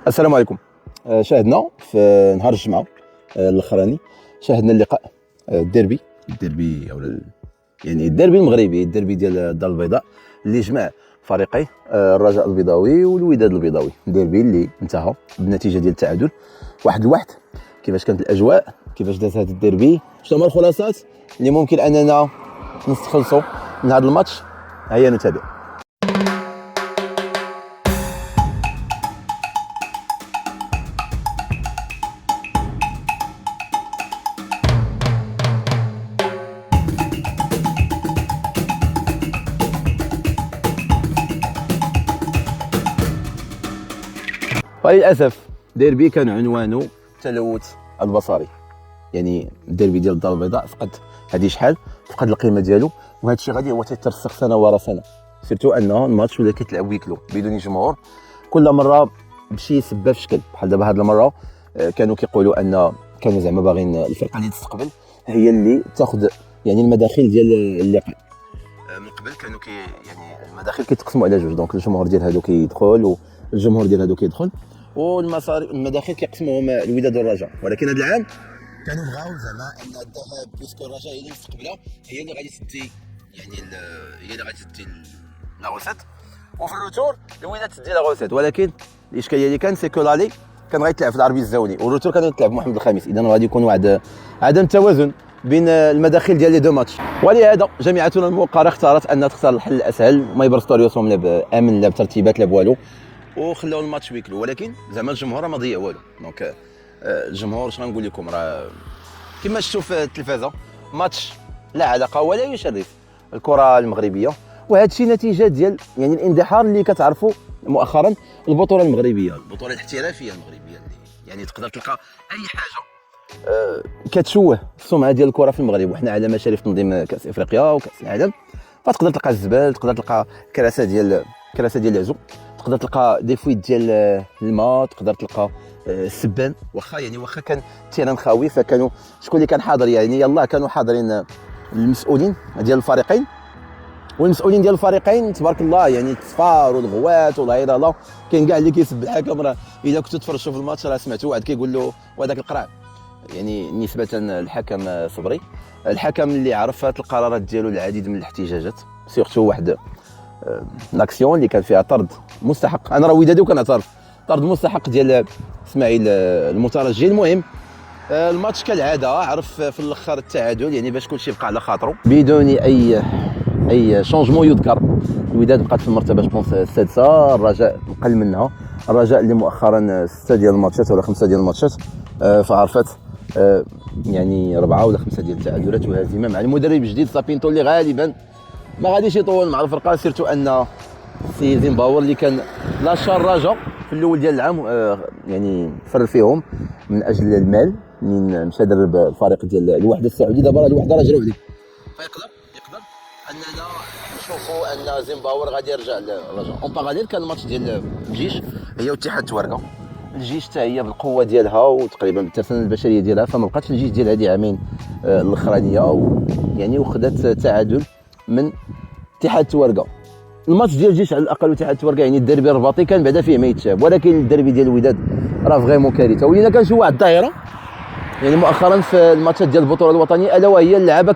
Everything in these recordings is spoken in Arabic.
السلام عليكم. شاهدنا في نهار الجمعة الاخراني، شاهدنا اللقاء الديربي او يعني الديربي المغربي، الديربي ديال الدار البيضاء اللي جمع فريقي الرجاء البيضاوي والوداد البيضاوي. الديربي اللي انتهى بالنتيجه ديال التعادل 1-1. كيفاش كانت الاجواء، كيفاش داز هذا الديربي، شنو هما الخلاصات اللي ممكن اننا نستخلصوا من هذا الماتش؟ هيا نتابع. وللاسف ديربي كان عنوانه التلوث البصري، يعني الديربي ديال الدار البيضاء فقد هذه شحال فقد القيمه ديالو، وهذا الشيء غادي هو تيترسخ سنه ورا سنه. سيرتو انه الماتش ولا كيتلعب ويكلو بدون جمهور، كل مره بشي سبه في شكل. بحال دابا هذه المره كانوا كيقولوا ان كانوا زعما باغيين الفرقه اللي تستقبل هي اللي تاخذ يعني المداخل ديال اللقاء. من قبل كانوا يعني المداخل كيتقسموا على جوج، دونك الجمهور ديال هادو كيدخل والجمهور ديال هادو كيدخل، المداخل كيقسموهم الوداد والرجاء. ولكن هذا العام كانوا بغاو زعما ان الذهاب بيسكو الرجاء هي اللي مستقبله، هي اللي غادي تدي يعني هي اللي غادي تدي لا غوسيت، وفي الروتور الوداد تدي لا غوسيت. ولكن الاشكاليه اللي كان سيكو لالي كان غيتلعب في العربي الزاوني والروتور كان يتلعب محمد الخامس، اذا غادي يكون واحد عدم توازن بين المداخل ديال لي دو ماتش. ولهذا جامعتنا الموقره اختارت ان تختار الحل الاسهل، ما يبرزطوا ريوسهم لا بامن لا بترتيبات لا بوالو، وخلاو الماتش ويكلو. ولكن زعما الجمهور ما ضيع والو. دونك الجمهور اش غنقول لكم، راه كما شفتوا في التلفازه ماتش لا علاقه ولا يشرف الكره المغربيه، وهذا الشيء نتيجه ديال يعني الاندحار اللي كتعرفوا مؤخرا البطوله المغربيه، البطوله الاحترافيه المغربيه، اللي يعني تقدر تلقى اي حاجه كتشوه السمعه ديال الكره في المغرب، وحنا على مشارف تنظيم كاس افريقيا وكاس العالم. فتقدر تلقى الزبال، تقدر تلقى كراسه ديال العزو، تقدر تلقى دي فويت ديال الماء، تقدر تلقى السبان. واخا كان التيران خاوي، فكانوا شكون اللي كان حاضر؟ يعني يلاه كانوا حاضرين المسؤولين ديال الفريقين، والمسؤولين ديال الفريقين تبارك الله يعني التصفار والغوات والهيراله. كاين كاع اللي كيسب الحكم، راه الا كنتو تفرجتوا في الماتش راه سمعتوا واحد كيقول له وهذاك القرع، يعني نسبه للحكم صبري، الحكم اللي عرف القرارات ديالو العديد من الاحتجاجات، سيرتو واحد لاكسيون اللي كان فيها طرد مستحق. انا راه ودادي وكنعترف، طرد مستحق ديال اسماعيل المترجي. المهم الماتش كالعاده عرف في الاخر التعادل، يعني باش كلشي يبقى على خاطره بدون اي شونجمون يذكر. الوداد بقات في المرتبه جوبونس السادسه، الرجاء قل منها. الرجاء اللي مؤخرا 6 ديال الماتشات ولا 5 ديال الماتشات فعرفت يعني 4 ولا 5 ديال التعادلات وهزيمه مع المدرب الجديد سابينتو، اللي غالبا ما غاديش يطول مع الفرقه. سيرتو ان سي زيمباور اللي كان لا شراجه في الاول ديال العام يعني فر فيهم من اجل المال، من مشى درب الفريق ديال الوحده السعودي. دابا الوحده راه جراو عليه، فيقدر اننا نشوفوا ان زيمباور غادي يرجع للرجاء. اون باراليل كان الماتش ديال الجيش هي واتحاد التوارقه. الجيش حتى هي بالقوه ديالها وتقريبا بالترسانه البشريه ديالها، فما بقاتش الجيش ديال هذه عامين الاخرانيه يعني وخدت تعادل من اتحاد التوارقه. الماتش ديال الجيش على الاقل واتحاد التوارقه يعني الديربي الرباطي كان بعدا فيه ما يتشاب، ولكن الديربي ديال الوداد راه فريمون كارثه. ولينا كنشوفوا واحد الظاهره يعني مؤخرا في الماتشات ديال البطوله الوطنيه، الا وهي اللعابه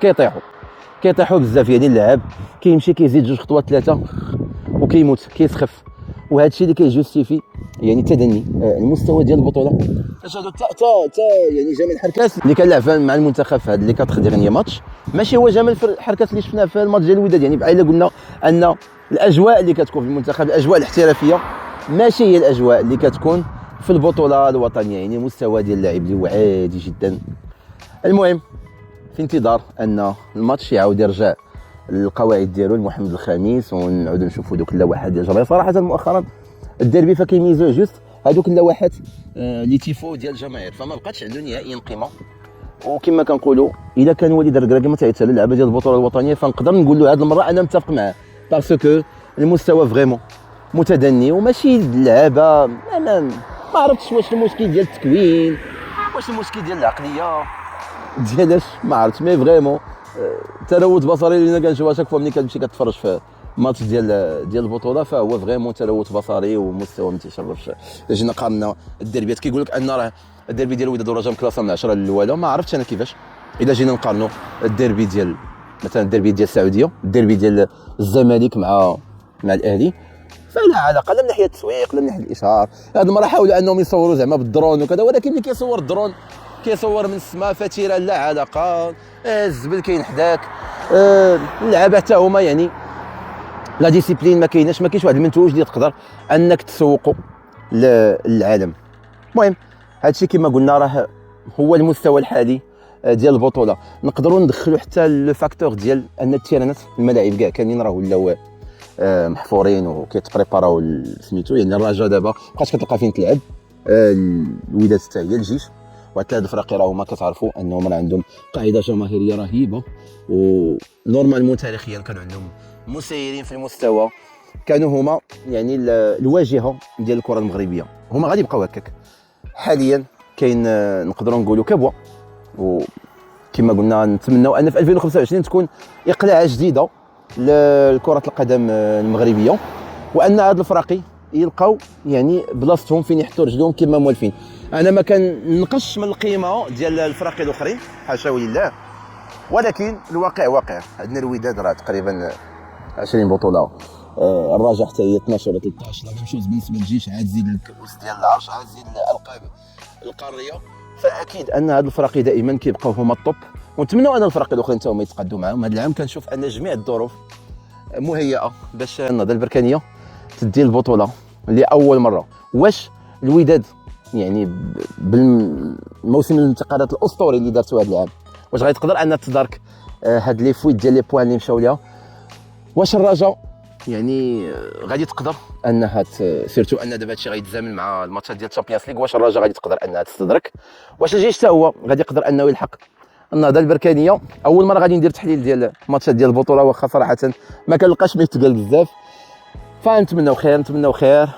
كيطيحوا بزاف. يعني اللاعب كيمشي كيزيد 2 خطوات 3 وكيموت كيسخف، وهذا الشيء اللي كيجوستيفي يعني تدني المستوى ديال البطوله. تشاهدوا تا يعني جمال حركاس اللي كان لعب مع المنتخب في هذا اللي كتخ ديغني ماتش، ماشي هو جمال حركاس اللي شفناه في الماتش ديال الوداد. يعني بحال قلنا ان الاجواء اللي كتكون في المنتخب، الاجواء الاحترافيه، ماشي هي الاجواء اللي كتكون في البطوله الوطنيه. يعني مستوى ديال اللاعب اللي هو عادي جدا. المهم في انتظار ان الماتش يعاود يرجع للقواعد ديالو لمحمد الخامس، ونعاودوا نشوفوا دوك اللوحات ديال الجماهير. صراحه مؤخرا الديربي فكيميزوه جوست هذوك اللوحات لي تيفو ديال الجماهير، فما بقاتش عنده نهائيا قيمه. وكما كنقولوا الا كان وليد الركراكي ما تعيطش اللعبه ديال البطوله الوطنيه، فنقدر نقول له هذه المره انا متفق معاه، باسكو المستوى فريمون متدني وماشي اللعابه. ما عرفتش واش المشكل ديال التكوين، واش المشكل ديال العقليه ديالاش، ما عرفتش. مي فريمون تلوث بصري اللي انا كنشوفها شاك فوا ملي كنمشي كتفرج في ماتش ديال البطوله، فهو فريمون تلوث بصري ومستوى متشرف. الا جينا قارنا الديربيات كيقول لك ان راه الديربي ديال الوداد والرجاء مكلاسه من 10 للوالا، ما عرفتش انا كيفاش. الا جينا نقارنوا الديربي ديال مثلا الديربي ديال السعوديه، الديربي ديال الزمالك مع الاهلي، فلا علاقه لا من ناحيه التسويق لا من ناحيه الاشهار. هذه المره حاولوا انهم يصوروا زعما بالدرون وكذا، ولكن اللي كيصور الدرون كيصور من السماء فتيره لا علاقه. الزبل كاين حداك، اللعابه حتى هما يعني لا ديسيبلين ما كايناش واحد المنتوج اللي تقدر انك تسوقه للعالم. المهم هادشي كما قلنا راه هو المستوى الحالي ديال البطوله. نقدروا ندخلوا حتى الفاكتور ديال ان التيرانات الملاعب كاع كاملين راه ولاو محفورين وكيتبريباراو سميتو. يعني الرجاء دابا مابقاش كتلقى فين تلعب، الوداد حتى هي الجيش، وهاد الثلاث الفرق راه هما كتعرفوا انهم راه عندهم قاعده جماهيريه رهيبه، ونورمالمون تاريخيا كانوا عندهم مسيرين في المستوى، كانوا هما يعني الواجهه ديال الكره المغربيه. هما غادي يبقاو هكاك. حاليا كاين نقدروا نقولوا كبوه، وكما قلنا نتمنوا ان في 2025 تكون اقلاعه جديده لكره القدم المغربيه، وان هاد الفراقي يلقاو يعني بلاصتهم فين يحطوا رجلهم كما موالفين. انا ما كننقصش من القيمه ديال الفراقي الاخرين حاشا لله، ولكن الواقع واقع. عندنا الوداد راه تقريبا 20 بطوله، الرجاء حتى هي 12 ولا 13، لا ميم بالنسبه للجيش، عاد زيد الكؤوس ديال العرش، عاد زيد الالقاب القاريه. فاكيد ان هاد الفراقي دائما كيبقاو هما الطوب، ونتمنوا ان الفراقي الاخرين حتى هما يتقدوا معاهم. هذا العام كنشوف ان جميع الظروف مهيئه باش النهضه البركانيه تدي البطوله لاول مره. واش الوداد يعني بالموسم الانتقالات الاسطوري اللي دارتو هذا العام واش غيتقدر ان تدارك هاد لي فويت ديال لي بوان اللي مشاو ليها؟ واش الرجاء يعني غادي تقدر انها سيرتو ان دابا هادشي غيتزامن مع الماتشات ديال الشامبيونز ليغ، واش الرجاء غادي تقدر انها تستدرك؟ واش الجيش حتى هو غادي يقدر انه يلحق النهضه البركانيه؟ اول مره غادي ندير تحليل ديال الماتشات ديال البطوله، واخا صراحه ما كنلقاش ما يتقال بزاف، فنتمناو خير.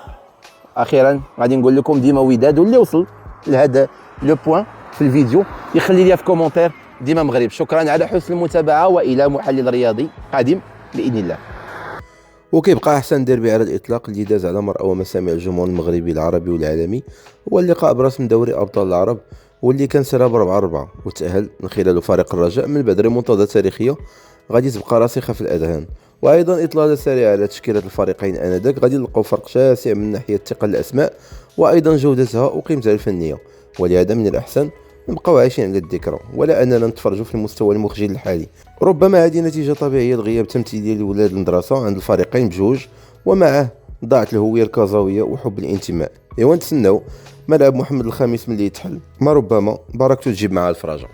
اخيرا غادي نقول لكم ديما وداد، واللي وصل لهذا لو بوين في الفيديو يخلي لي في كومونتير ديما مغرب. شكرا على حسن المتابعه، والى محلل رياضي قادم باذن الله. وكيبقى احسن ديربي على الاطلاق اللي داز على مرأى ومسامع الجمهور المغربي العربي والعالمي هو اللقاء برسم دوري ابطال العرب، واللي كان سيرها ب4-4 وتأهل من خلاله فريق الرجاء من بعد ريمونتادا تاريخيه غادي تبقى راسخه في الاذهان. وايضا اطلاله سريعه على تشكيله الفريقين انذاك غادي نلقاو فرق شاسع من ناحيه ثقل الاسماء وايضا جودتها وقيمتها الفنيه، ولهذا من الاحسن نبقاو عايشين على الذكرى ولا اننا نتفرجوا في المستوى المخجل الحالي. ربما هذه نتيجه طبيعيه لغياب تمثيليه لولاد المدرسه عند الفريقين بجوج، ومعه ضاعت الهويه الكازاويه وحب الانتماء. ايوا نتسناو ملعب محمد الخامس ملي يتحل، ما ربما بركته تجيب معها الفراجه.